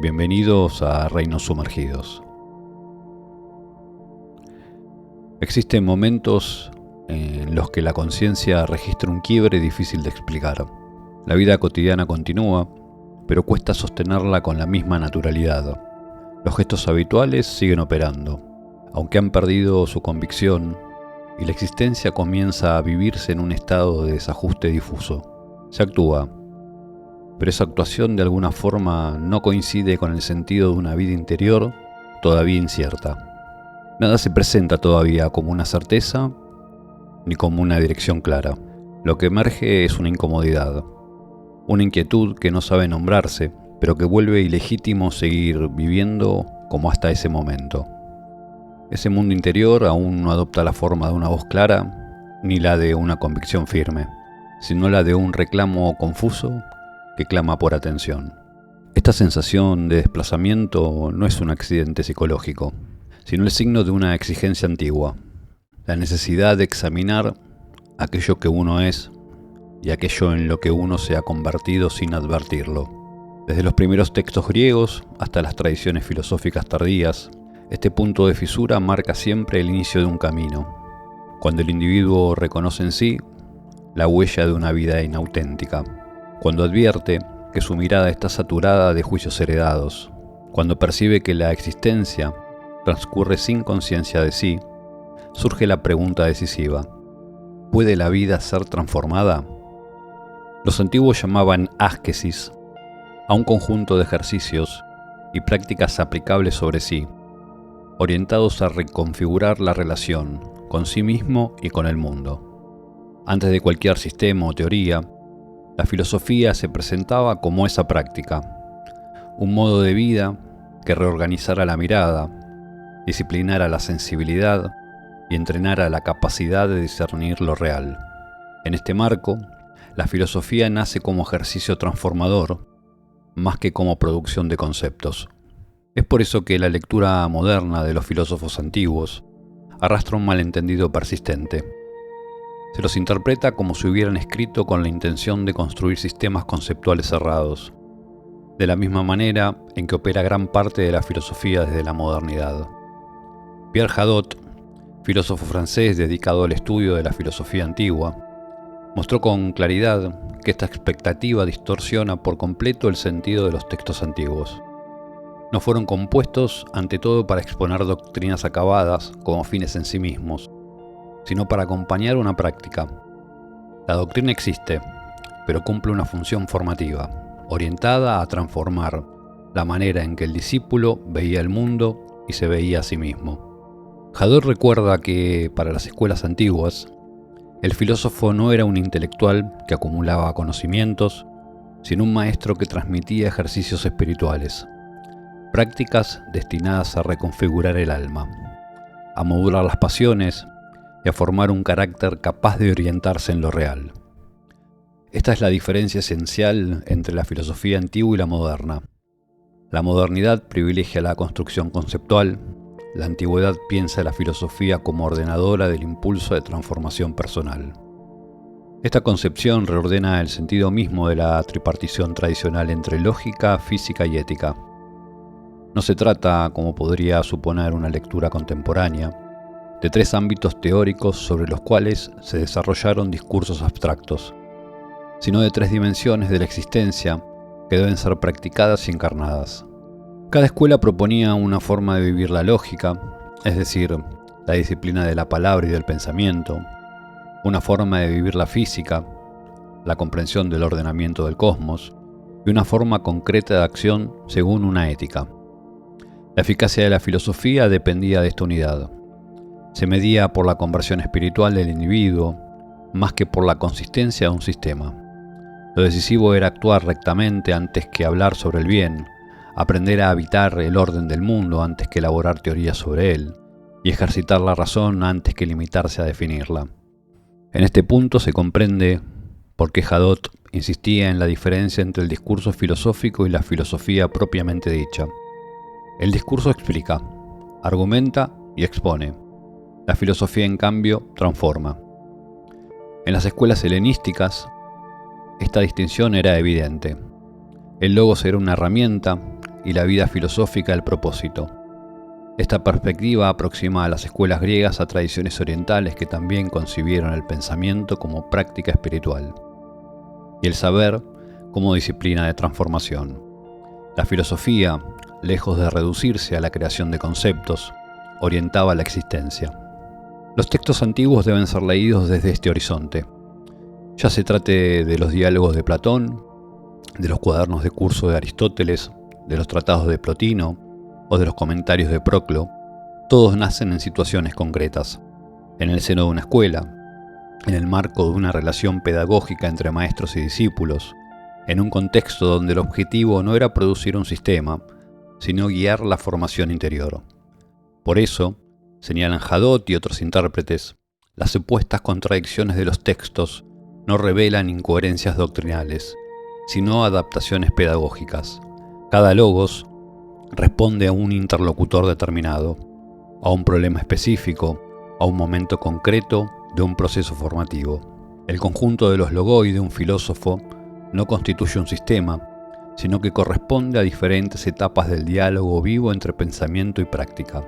Bienvenidos a Reinos Sumergidos. Existen momentos en los que la conciencia registra un quiebre difícil de explicar. La vida cotidiana continúa, pero cuesta sostenerla con la misma naturalidad. Los gestos habituales siguen operando, aunque han perdido su convicción, y la existencia comienza a vivirse en un estado de desajuste difuso. Se actúa, pero esa actuación de alguna forma no coincide con el sentido de una vida interior todavía incierta. Nada se presenta todavía como una certeza ni como una dirección clara. Lo que emerge es una incomodidad, una inquietud que no sabe nombrarse, pero que vuelve ilegítimo seguir viviendo como hasta ese momento. Ese mundo interior aún no adopta la forma de una voz clara ni la de una convicción firme, sino la de un reclamo confuso que clama por atención. Esta sensación de desplazamiento no es un accidente psicológico, sino el signo de una exigencia antigua, la necesidad de examinar aquello que uno es y aquello en lo que uno se ha convertido sin advertirlo. Desde los primeros textos griegos hasta las tradiciones filosóficas tardías, este punto de fisura marca siempre el inicio de un camino, cuando el individuo reconoce en sí la huella de una vida inauténtica, cuando advierte que su mirada está saturada de juicios heredados, cuando percibe que la existencia transcurre sin conciencia de sí, surge la pregunta decisiva: ¿puede la vida ser transformada? Los antiguos llamaban ascesis a un conjunto de ejercicios y prácticas aplicables sobre sí, orientados a reconfigurar la relación con sí mismo y con el mundo. Antes de cualquier sistema o teoría, la filosofía se presentaba como esa práctica, un modo de vida que reorganizara la mirada, disciplinara la sensibilidad y entrenara la capacidad de discernir lo real. En este marco, la filosofía nace como ejercicio transformador, más que como producción de conceptos. Es por eso que la lectura moderna de los filósofos antiguos arrastra un malentendido persistente. Se los interpreta como si hubieran escrito con la intención de construir sistemas conceptuales cerrados, de la misma manera en que opera gran parte de la filosofía desde la modernidad. Pierre Hadot, filósofo francés dedicado al estudio de la filosofía antigua, mostró con claridad que esta expectativa distorsiona por completo el sentido de los textos antiguos. No fueron compuestos ante todo para exponer doctrinas acabadas como fines en sí mismos, sino para acompañar una práctica. La doctrina existe, pero cumple una función formativa, orientada a transformar la manera en que el discípulo veía el mundo y se veía a sí mismo. Hadot recuerda que, para las escuelas antiguas, el filósofo no era un intelectual que acumulaba conocimientos, sino un maestro que transmitía ejercicios espirituales, prácticas destinadas a reconfigurar el alma, a modular las pasiones y a formar un carácter capaz de orientarse en lo real. Esta es la diferencia esencial entre la filosofía antigua y la moderna. La modernidad privilegia la construcción conceptual, la antigüedad piensa la filosofía como ordenadora del impulso de transformación personal. Esta concepción reordena el sentido mismo de la tripartición tradicional entre lógica, física y ética. No se trata, como podría suponer una lectura contemporánea, de tres ámbitos teóricos sobre los cuales se desarrollaron discursos abstractos, sino de tres dimensiones de la existencia que deben ser practicadas y encarnadas. Cada escuela proponía una forma de vivir la lógica, es decir, la disciplina de la palabra y del pensamiento, una forma de vivir la física, la comprensión del ordenamiento del cosmos, y una forma concreta de acción según una ética. La eficacia de la filosofía dependía de esta unidad. Se medía por la conversión espiritual del individuo, más que por la consistencia de un sistema. Lo decisivo era actuar rectamente antes que hablar sobre el bien, aprender a habitar el orden del mundo antes que elaborar teorías sobre él, y ejercitar la razón antes que limitarse a definirla. En este punto se comprende por qué Hadot insistía en la diferencia entre el discurso filosófico y la filosofía propiamente dicha. El discurso explica, argumenta y expone. La filosofía, en cambio, transforma. En las escuelas helenísticas, esta distinción era evidente. El logos era una herramienta y la vida filosófica el propósito. Esta perspectiva aproxima a las escuelas griegas a tradiciones orientales que también concibieron el pensamiento como práctica espiritual y el saber como disciplina de transformación. La filosofía, lejos de reducirse a la creación de conceptos, orientaba la existencia. Los textos antiguos deben ser leídos desde este horizonte, ya se trate de los diálogos de Platón, de los cuadernos de curso de Aristóteles, de los tratados de Plotino o de los comentarios de Proclo. Todos nacen en situaciones concretas, en el seno de una escuela, en el marco de una relación pedagógica entre maestros y discípulos, en un contexto donde el objetivo no era producir un sistema, sino guiar la formación interior. Por eso, señalan Hadot y otros intérpretes, las supuestas contradicciones de los textos no revelan incoherencias doctrinales, sino adaptaciones pedagógicas. Cada logos responde a un interlocutor determinado, a un problema específico, a un momento concreto de un proceso formativo. El conjunto de los logoi de un filósofo no constituye un sistema, sino que corresponde a diferentes etapas del diálogo vivo entre pensamiento y práctica.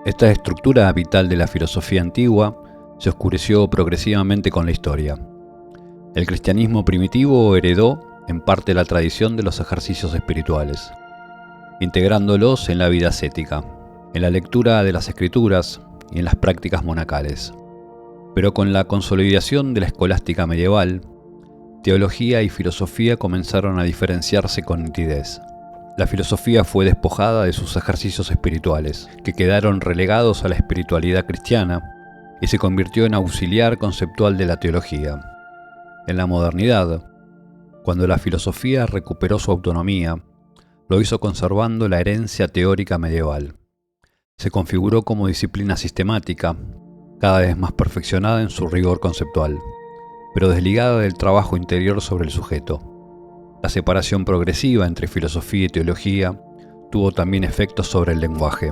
Esta estructura vital de la filosofía antigua se oscureció progresivamente con la historia. El cristianismo primitivo heredó en parte la tradición de los ejercicios espirituales, integrándolos en la vida ascética, en la lectura de las escrituras y en las prácticas monacales. Pero con la consolidación de la escolástica medieval, teología y filosofía comenzaron a diferenciarse con nitidez. La filosofía fue despojada de sus ejercicios espirituales, que quedaron relegados a la espiritualidad cristiana, y se convirtió en auxiliar conceptual de la teología. En la modernidad, cuando la filosofía recuperó su autonomía, lo hizo conservando la herencia teórica medieval. Se configuró como disciplina sistemática, cada vez más perfeccionada en su rigor conceptual, pero desligada del trabajo interior sobre el sujeto. La separación progresiva entre filosofía y teología tuvo también efectos sobre el lenguaje.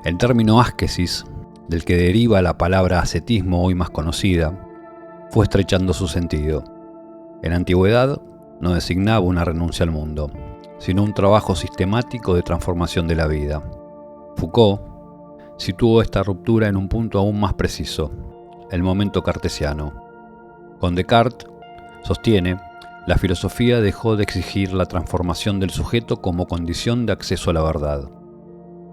El término ascesis, del que deriva la palabra ascetismo hoy más conocida, fue estrechando su sentido. En la antigüedad no designaba una renuncia al mundo, sino un trabajo sistemático de transformación de la vida. Foucault situó esta ruptura en un punto aún más preciso, el momento cartesiano. Con Descartes, sostiene, la filosofía dejó de exigir la transformación del sujeto como condición de acceso a la verdad.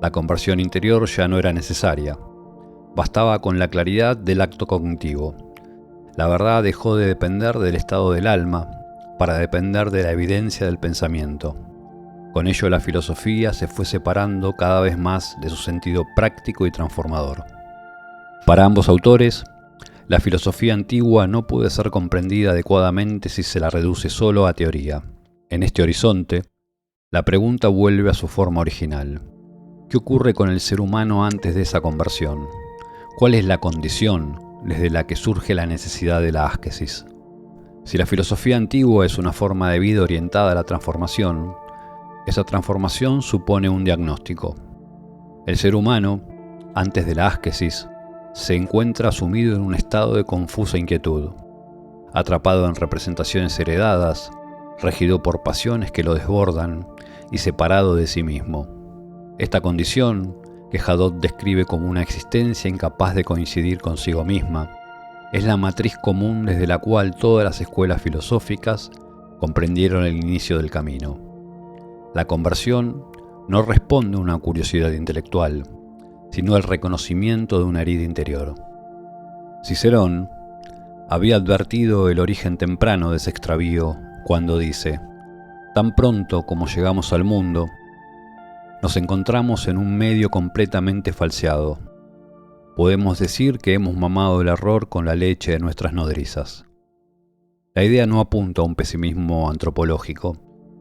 La conversión interior ya no era necesaria. Bastaba con la claridad del acto cognitivo. La verdad dejó de depender del estado del alma para depender de la evidencia del pensamiento. Con ello la filosofía se fue separando cada vez más de su sentido práctico y transformador. Para ambos autores, la filosofía antigua no puede ser comprendida adecuadamente si se la reduce solo a teoría. En este horizonte, la pregunta vuelve a su forma original. ¿Qué ocurre con el ser humano antes de esa conversión? ¿Cuál es la condición desde la que surge la necesidad de la ascesis? Si la filosofía antigua es una forma de vida orientada a la transformación, esa transformación supone un diagnóstico. El ser humano, antes de la ascesis, se encuentra sumido en un estado de confusa inquietud, atrapado en representaciones heredadas, regido por pasiones que lo desbordan y separado de sí mismo. Esta condición, que Hadot describe como una existencia incapaz de coincidir consigo misma, es la matriz común desde la cual todas las escuelas filosóficas comprendieron el inicio del camino. La conversión no responde a una curiosidad intelectual, sino al reconocimiento de una herida interior. Cicerón había advertido el origen temprano de ese extravío cuando dice: «Tan pronto como llegamos al mundo, nos encontramos en un medio completamente falseado. Podemos decir que hemos mamado el error con la leche de nuestras nodrizas». La idea no apunta a un pesimismo antropológico,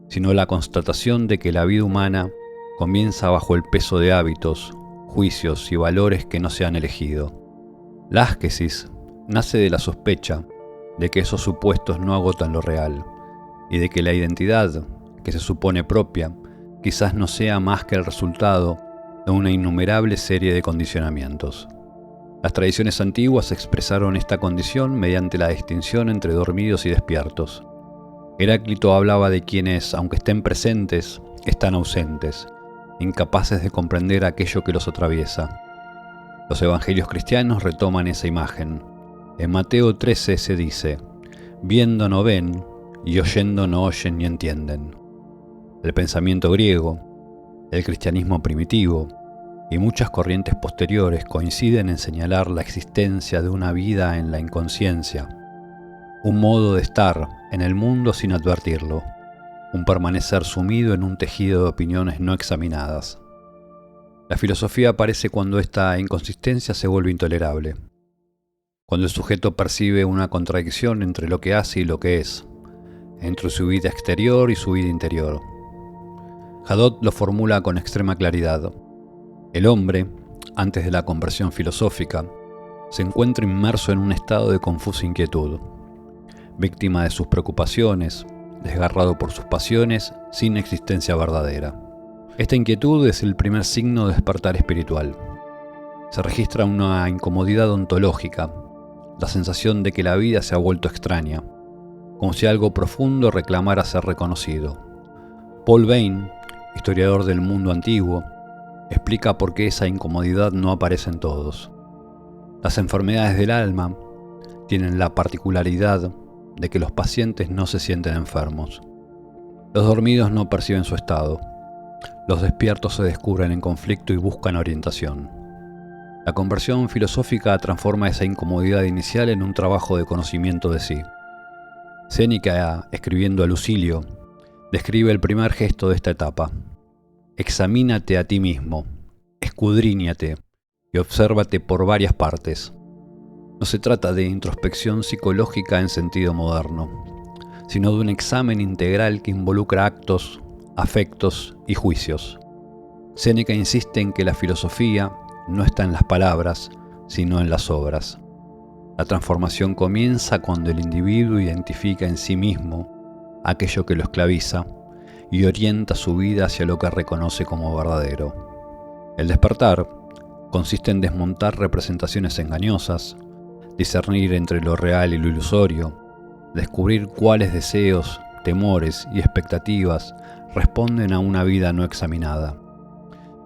sino a la constatación de que la vida humana comienza bajo el peso de hábitos, juicios y valores que no se han elegido. La ascesis nace de la sospecha de que esos supuestos no agotan lo real, y de que la identidad, que se supone propia, quizás no sea más que el resultado de una innumerable serie de condicionamientos. Las tradiciones antiguas expresaron esta condición mediante la distinción entre dormidos y despiertos. Heráclito hablaba de quienes, aunque estén presentes, están ausentes, incapaces de comprender aquello que los atraviesa. Los evangelios cristianos retoman esa imagen. En Mateo 13 se dice: viendo no ven, y oyendo no oyen ni entienden. El pensamiento griego, el cristianismo primitivo y muchas corrientes posteriores coinciden en señalar la existencia de una vida en la inconsciencia, un modo de estar en el mundo sin advertirlo, un permanecer sumido en un tejido de opiniones no examinadas. La filosofía aparece cuando esta inconsistencia se vuelve intolerable, cuando el sujeto percibe una contradicción entre lo que hace y lo que es, entre su vida exterior y su vida interior. Hadot lo formula con extrema claridad. El hombre, antes de la conversión filosófica, se encuentra inmerso en un estado de confusa inquietud, víctima de sus preocupaciones, desgarrado por sus pasiones, sin existencia verdadera. Esta inquietud es el primer signo de despertar espiritual. Se registra una incomodidad ontológica, la sensación de que la vida se ha vuelto extraña, como si algo profundo reclamara ser reconocido. Paul Bain, historiador del mundo antiguo, explica por qué esa incomodidad no aparece en todos. Las enfermedades del alma tienen la particularidad de que los pacientes no se sienten enfermos. Los dormidos no perciben su estado. Los despiertos se descubren en conflicto y buscan orientación. La conversión filosófica transforma esa incomodidad inicial en un trabajo de conocimiento de sí. Séneca, escribiendo a Lucilio, describe el primer gesto de esta etapa. Examínate a ti mismo, escudriñate y obsérvate por varias partes. No se trata de introspección psicológica en sentido moderno, sino de un examen integral que involucra actos, afectos y juicios. Séneca insiste en que la filosofía no está en las palabras, sino en las obras. La transformación comienza cuando el individuo identifica en sí mismo aquello que lo esclaviza y orienta su vida hacia lo que reconoce como verdadero. El despertar consiste en desmontar representaciones engañosas, discernir entre lo real y lo ilusorio, descubrir cuáles deseos, temores y expectativas responden a una vida no examinada.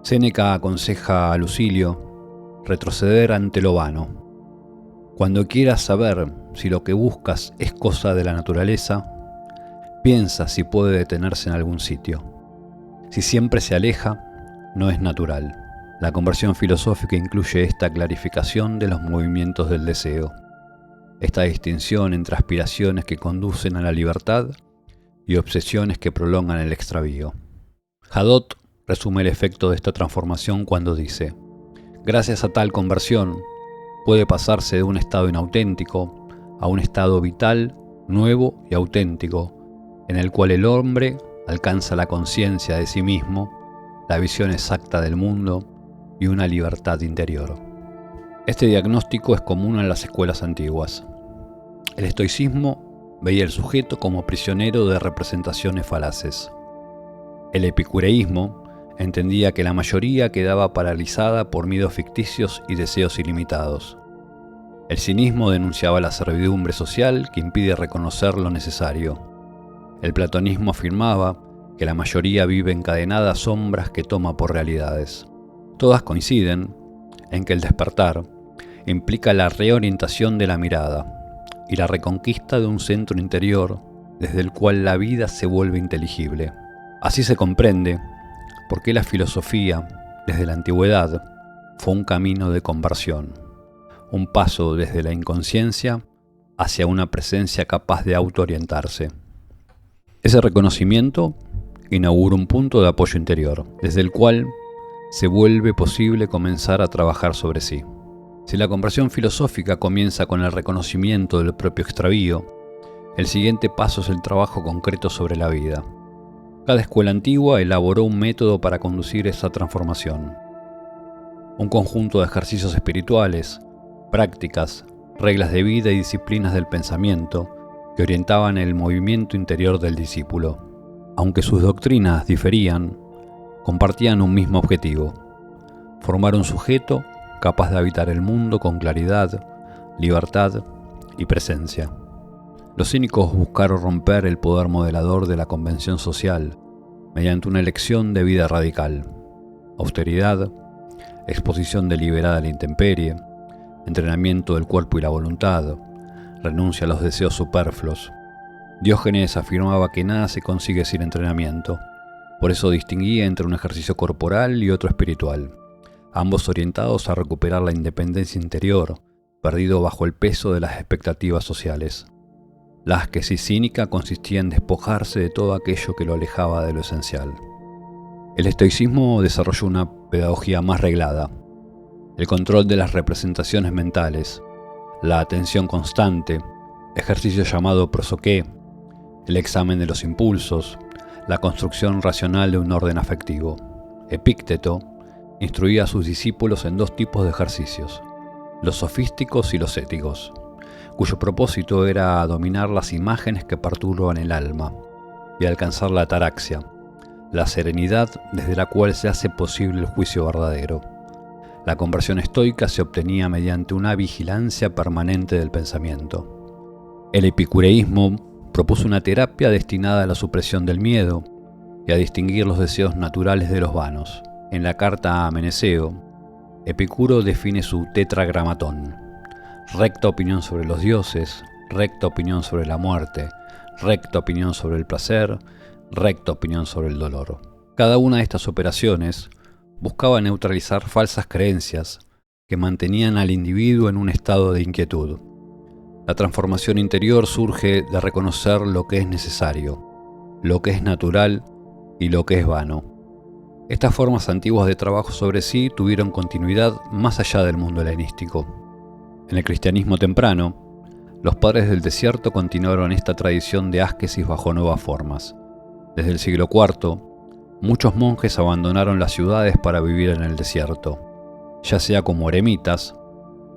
Séneca aconseja a Lucilio retroceder ante lo vano. Cuando quieras saber si lo que buscas es cosa de la naturaleza, piensa si puede detenerse en algún sitio. Si siempre se aleja, no es natural. La conversión filosófica incluye esta clarificación de los movimientos del deseo, esta distinción entre aspiraciones que conducen a la libertad y obsesiones que prolongan el extravío. Hadot resume el efecto de esta transformación cuando dice: gracias a tal conversión, puede pasarse de un estado inauténtico a un estado vital, nuevo y auténtico, en el cual el hombre alcanza la conciencia de sí mismo, la visión exacta del mundo y una libertad interior. Este diagnóstico es común en las escuelas antiguas. El estoicismo veía al sujeto como prisionero de representaciones falaces. El epicureísmo entendía que la mayoría quedaba paralizada por miedos ficticios y deseos ilimitados. El cinismo denunciaba la servidumbre social que impide reconocer lo necesario. El platonismo afirmaba que la mayoría vive encadenada a sombras que toma por realidades. Todas coinciden en que el despertar implica la reorientación de la mirada y la reconquista de un centro interior desde el cual la vida se vuelve inteligible. Así se comprende por qué la filosofía, desde la antigüedad, fue un camino de conversión, un paso desde la inconsciencia hacia una presencia capaz de autoorientarse. Ese reconocimiento inaugura un punto de apoyo interior, desde el cual se vuelve posible comenzar a trabajar sobre sí. Si la conversión filosófica comienza con el reconocimiento del propio extravío, el siguiente paso es el trabajo concreto sobre la vida. Cada escuela antigua elaboró un método para conducir esa transformación. Un conjunto de ejercicios espirituales, prácticas, reglas de vida y disciplinas del pensamiento que orientaban el movimiento interior del discípulo. Aunque sus doctrinas diferían, Compartían un mismo objetivo: formar un sujeto capaz de habitar el mundo con claridad, libertad y presencia. Los cínicos buscaron romper el poder modelador de la convención social mediante una elección de vida radical: austeridad, exposición deliberada a la intemperie, entrenamiento del cuerpo y la voluntad, renuncia a los deseos superfluos. Diógenes afirmaba que nada se consigue sin entrenamiento. Por eso distinguía entre un ejercicio corporal y otro espiritual, ambos orientados a recuperar la independencia interior, perdido bajo el peso de las expectativas sociales. La asquesis cínica consistía en despojarse de todo aquello que lo alejaba de lo esencial. El estoicismo desarrolló una pedagogía más reglada: el control de las representaciones mentales, la atención constante, ejercicio llamado prosoqué, el examen de los impulsos, la construcción racional de un orden afectivo. Epícteto instruía a sus discípulos en dos tipos de ejercicios: los sofísticos y los éticos, cuyo propósito era dominar las imágenes que perturban el alma y alcanzar la ataraxia, la serenidad desde la cual se hace posible el juicio verdadero. La conversión estoica se obtenía mediante una vigilancia permanente del pensamiento. El epicureísmo propuso una terapia destinada a la supresión del miedo y a distinguir los deseos naturales de los vanos. En la carta a Meneceo, Epicuro define su tetragramatón: recta opinión sobre los dioses, recta opinión sobre la muerte, recta opinión sobre el placer, recta opinión sobre el dolor. Cada una de estas operaciones buscaba neutralizar falsas creencias que mantenían al individuo en un estado de inquietud. La transformación interior surge de reconocer lo que es necesario, lo que es natural y lo que es vano. Estas formas antiguas de trabajo sobre sí tuvieron continuidad más allá del mundo helenístico. En el cristianismo temprano, los padres del desierto continuaron esta tradición de asquesis bajo nuevas formas. Desde el siglo IV, muchos monjes abandonaron las ciudades para vivir en el desierto, ya sea como eremitas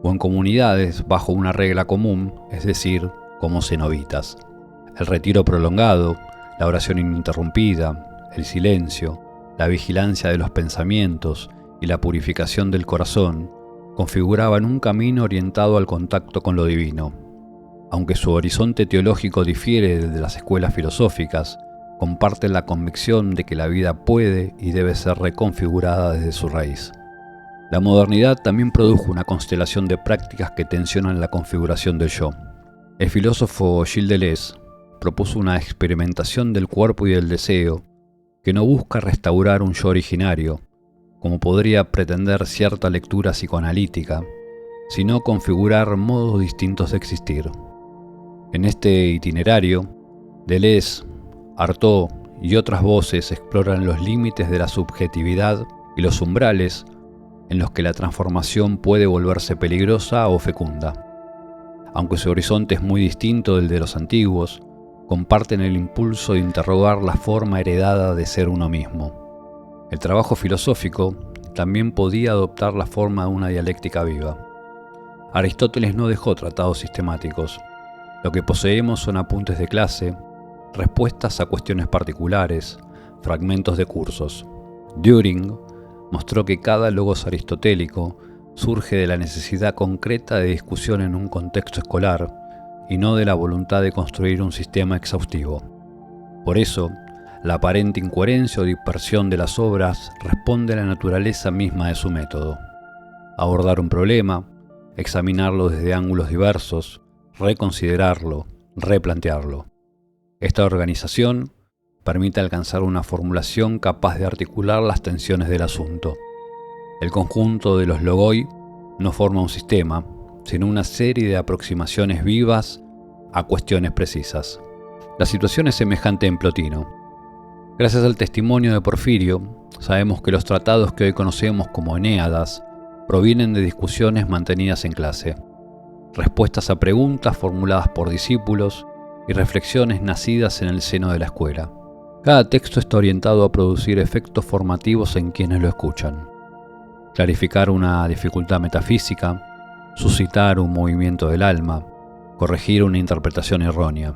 o en comunidades bajo una regla común, es decir, como cenobitas. El retiro prolongado, la oración ininterrumpida, el silencio, la vigilancia de los pensamientos y la purificación del corazón configuraban un camino orientado al contacto con lo divino. Aunque su horizonte teológico difiere del de las escuelas filosóficas, comparten la convicción de que la vida puede y debe ser reconfigurada desde su raíz. La modernidad también produjo una constelación de prácticas que tensionan la configuración del yo. El filósofo Gilles Deleuze propuso una experimentación del cuerpo y del deseo que no busca restaurar un yo originario, como podría pretender cierta lectura psicoanalítica, sino configurar modos distintos de existir. En este itinerario, Deleuze, Artaud y otras voces exploran los límites de la subjetividad y los umbrales en los que la transformación puede volverse peligrosa o fecunda. Aunque su horizonte es muy distinto del de los antiguos, comparten el impulso de interrogar la forma heredada de ser uno mismo. El trabajo filosófico también podía adoptar la forma de una dialéctica viva. Aristóteles no dejó tratados sistemáticos. Lo que poseemos son apuntes de clase, respuestas a cuestiones particulares, fragmentos de cursos. Düring mostró que cada logos aristotélico surge de la necesidad concreta de discusión en un contexto escolar y no de la voluntad de construir un sistema exhaustivo. Por eso, la aparente incoherencia o dispersión de las obras responde a la naturaleza misma de su método. Abordar un problema, examinarlo desde ángulos diversos, reconsiderarlo, replantearlo. Esta organización permite alcanzar una formulación capaz de articular las tensiones del asunto. El conjunto de los logoi no forma un sistema, sino una serie de aproximaciones vivas a cuestiones precisas. La situación es semejante en Plotino. Gracias al testimonio de Porfirio, sabemos que los tratados que hoy conocemos como Enéadas provienen de discusiones mantenidas en clase, respuestas a preguntas formuladas por discípulos y reflexiones nacidas en el seno de la escuela. Cada texto está orientado a producir efectos formativos en quienes lo escuchan. Clarificar una dificultad metafísica, suscitar un movimiento del alma, corregir una interpretación errónea.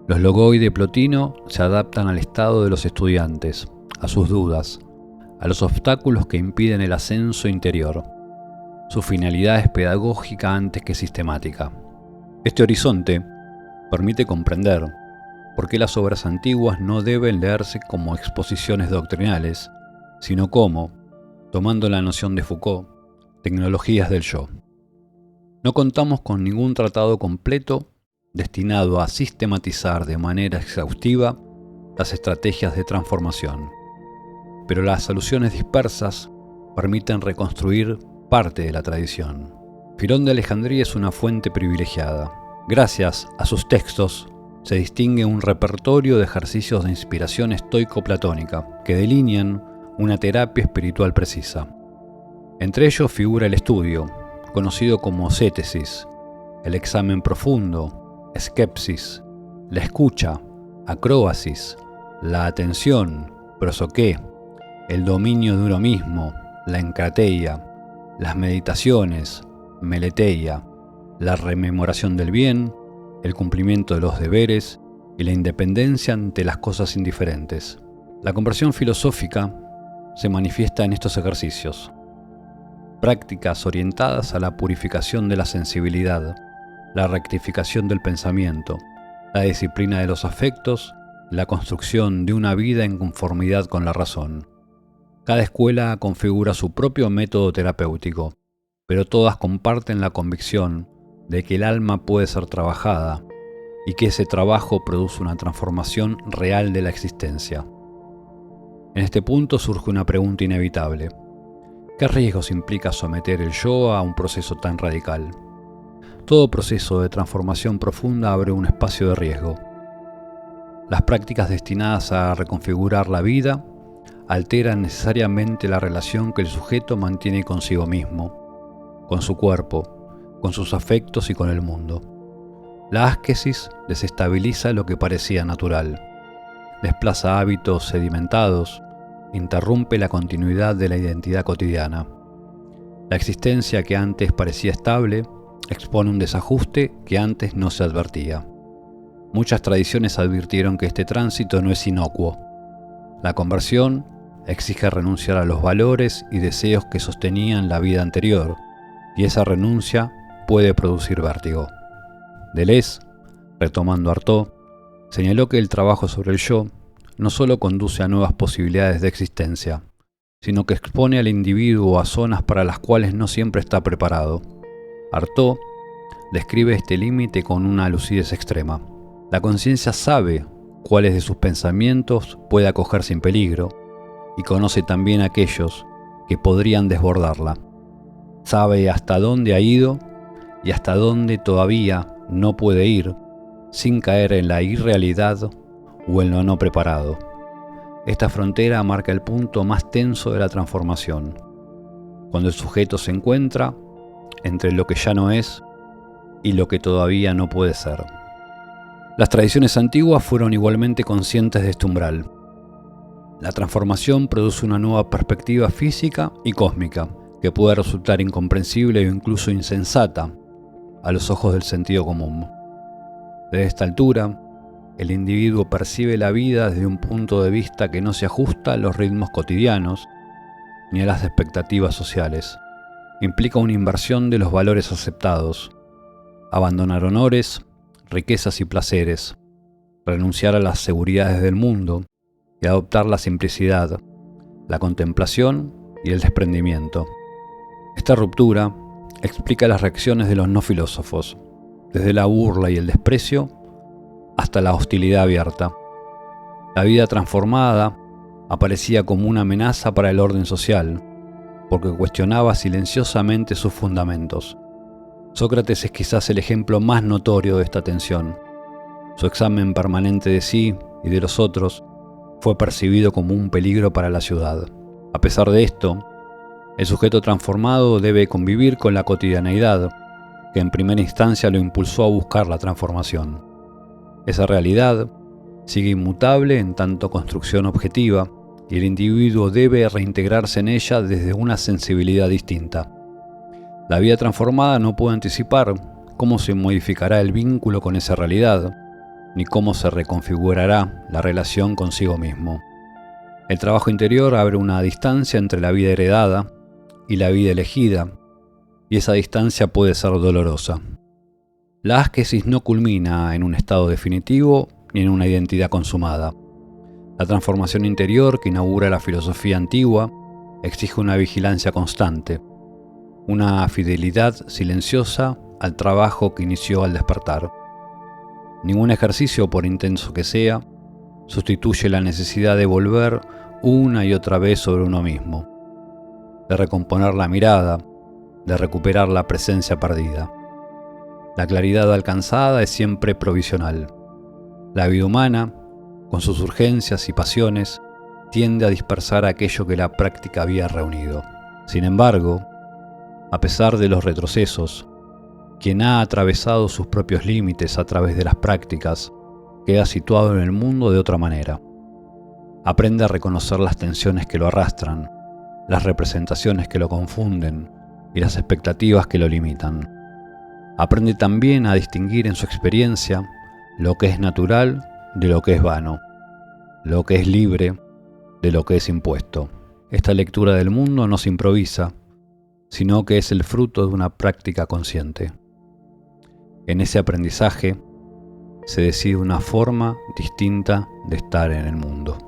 Los logoi de Plotino se adaptan al estado de los estudiantes, a sus dudas, a los obstáculos que impiden el ascenso interior. Su finalidad es pedagógica antes que sistemática. Este horizonte permite comprender por qué las obras antiguas no deben leerse como exposiciones doctrinales, sino como, tomando la noción de Foucault, tecnologías del yo. No contamos con ningún tratado completo destinado a sistematizar de manera exhaustiva las estrategias de transformación, pero las soluciones dispersas permiten reconstruir parte de la tradición. Filón de Alejandría es una fuente privilegiada. Gracias a sus textos se distingue un repertorio de ejercicios de inspiración estoico-platónica que delinean una terapia espiritual precisa. Entre ellos figura el estudio, conocido como cétesis, el examen profundo, skepsis, la escucha, acróbasis, la atención, prosoqué, el dominio de uno mismo, la encrateia, las meditaciones, meleteia, la rememoración del bien, el cumplimiento de los deberes y la independencia ante las cosas indiferentes. La conversión filosófica se manifiesta en estos ejercicios. Prácticas orientadas a la purificación de la sensibilidad, la rectificación del pensamiento, la disciplina de los afectos, la construcción de una vida en conformidad con la razón. Cada escuela configura su propio método terapéutico, pero todas comparten la convicción de que el alma puede ser trabajada y que ese trabajo produce una transformación real de la existencia. En este punto surge una pregunta inevitable. ¿Qué riesgos implica someter el yo a un proceso tan radical? Todo proceso de transformación profunda abre un espacio de riesgo. Las prácticas destinadas a reconfigurar la vida alteran necesariamente la relación que el sujeto mantiene consigo mismo, con su cuerpo, con sus afectos y con el mundo. La asquesis desestabiliza lo que parecía natural, desplaza hábitos sedimentados, interrumpe la continuidad de la identidad cotidiana. La existencia que antes parecía estable expone un desajuste que antes no se advertía. Muchas tradiciones advirtieron que este tránsito no es inocuo. La conversión exige renunciar a los valores y deseos que sostenían la vida anterior, y esa renuncia puede producir vértigo. Deleuze, retomando a Artaud, señaló que el trabajo sobre el yo no solo conduce a nuevas posibilidades de existencia, sino que expone al individuo a zonas para las cuales no siempre está preparado. Artaud describe este límite con una lucidez extrema. La conciencia sabe cuáles de sus pensamientos puede acoger sin peligro y conoce también aquellos que podrían desbordarla. Sabe hasta dónde ha ido y hasta dónde todavía no puede ir sin caer en la irrealidad o en lo no preparado. Esta frontera marca el punto más tenso de la transformación, cuando el sujeto se encuentra entre lo que ya no es y lo que todavía no puede ser. Las tradiciones antiguas fueron igualmente conscientes de este umbral. La transformación produce una nueva perspectiva física y cósmica, que puede resultar incomprensible o incluso insensata a los ojos del sentido común. Desde esta altura, el individuo percibe la vida desde un punto de vista que no se ajusta a los ritmos cotidianos ni a las expectativas sociales. Implica una inversión de los valores aceptados, abandonar honores, riquezas y placeres, renunciar a las seguridades del mundo y adoptar la simplicidad, la contemplación y el desprendimiento. Esta ruptura explica las reacciones de los no filósofos, desde la burla y el desprecio hasta la hostilidad abierta. La vida transformada aparecía como una amenaza para el orden social, porque cuestionaba silenciosamente sus fundamentos. Sócrates es quizás el ejemplo más notorio de esta tensión. Su examen permanente de sí y de los otros fue percibido como un peligro para la ciudad. A pesar de esto, el sujeto transformado debe convivir con la cotidianeidad, que en primera instancia lo impulsó a buscar la transformación. Esa realidad sigue inmutable en tanto construcción objetiva, y el individuo debe reintegrarse en ella desde una sensibilidad distinta. La vida transformada no puede anticipar cómo se modificará el vínculo con esa realidad, ni cómo se reconfigurará la relación consigo mismo. El trabajo interior abre una distancia entre la vida heredada y la vida elegida, y esa distancia puede ser dolorosa. La asquesis no culmina en un estado definitivo ni en una identidad consumada. La transformación interior que inaugura la filosofía antigua exige una vigilancia constante, una fidelidad silenciosa al trabajo que inició al despertar. Ningún ejercicio, por intenso que sea, sustituye la necesidad de volver una y otra vez sobre uno mismo, de recomponer la mirada, de recuperar la presencia perdida. La claridad alcanzada es siempre provisional. La vida humana, con sus urgencias y pasiones, tiende a dispersar aquello que la práctica había reunido. Sin embargo, a pesar de los retrocesos, quien ha atravesado sus propios límites a través de las prácticas, queda situado en el mundo de otra manera. Aprende a reconocer las tensiones que lo arrastran, las representaciones que lo confunden y las expectativas que lo limitan. Aprende también a distinguir en su experiencia lo que es natural de lo que es vano, lo que es libre de lo que es impuesto. Esta lectura del mundo no se improvisa, sino que es el fruto de una práctica consciente. En ese aprendizaje se decide una forma distinta de estar en el mundo.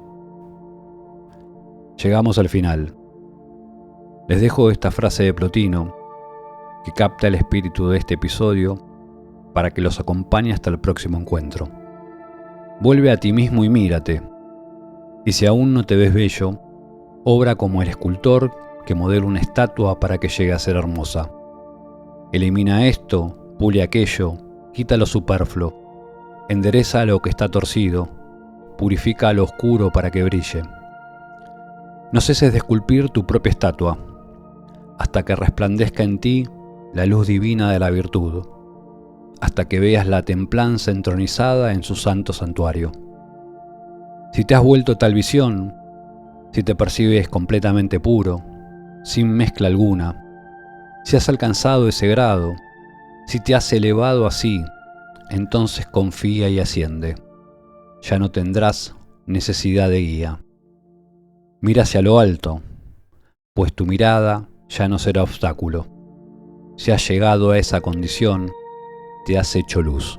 Llegamos al final. Les dejo esta frase de Plotino que capta el espíritu de este episodio para que los acompañe hasta el próximo encuentro. Vuelve a ti mismo y mírate. Y si aún no te ves bello, obra como el escultor que modela una estatua para que llegue a ser hermosa. Elimina esto, pule aquello, quita lo superfluo, endereza lo que está torcido, purifica lo oscuro para que brille. No ceses de esculpir tu propia estatua, hasta que resplandezca en ti la luz divina de la virtud, hasta que veas la templanza entronizada en su santo santuario. Si te has vuelto tal visión, si te percibes completamente puro, sin mezcla alguna, si has alcanzado ese grado, si te has elevado así, entonces confía y asciende. Ya no tendrás necesidad de guía. Mira hacia lo alto, pues tu mirada ya no será obstáculo. Si has llegado a esa condición, te has hecho luz.